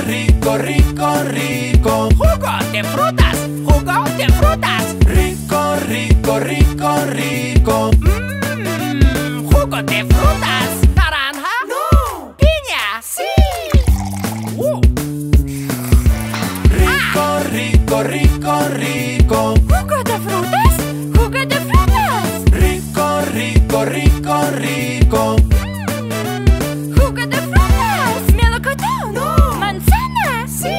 rico, rico, rico. Jugo de frutas, jugo de frutas. Rico, rico, rico, rico. Jugo de frutas. Naranja. No. Piña. Sí. Rico, rico, rico, rico. Jugo de frutas. Jugo de frutas. Rico, rico, rico, rico. Jugo de frutas. Melocotón. No. Manzana. Sí.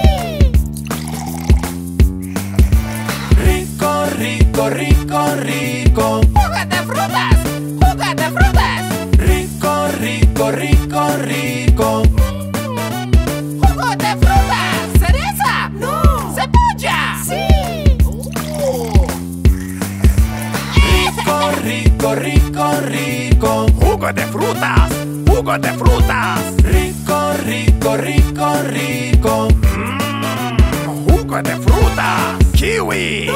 Rico, rico, rico, rico. Jugo de frutas. Jugo de frutas. Rico, rico, rico, rico. Jugo de frutas. Cereza. No. Cebolla. Sí. Rico, rico, rico, rico. Jugo de frutas, jugo de frutas. Rico, rico, rico, rico. Jugo de frutas. Kiwi.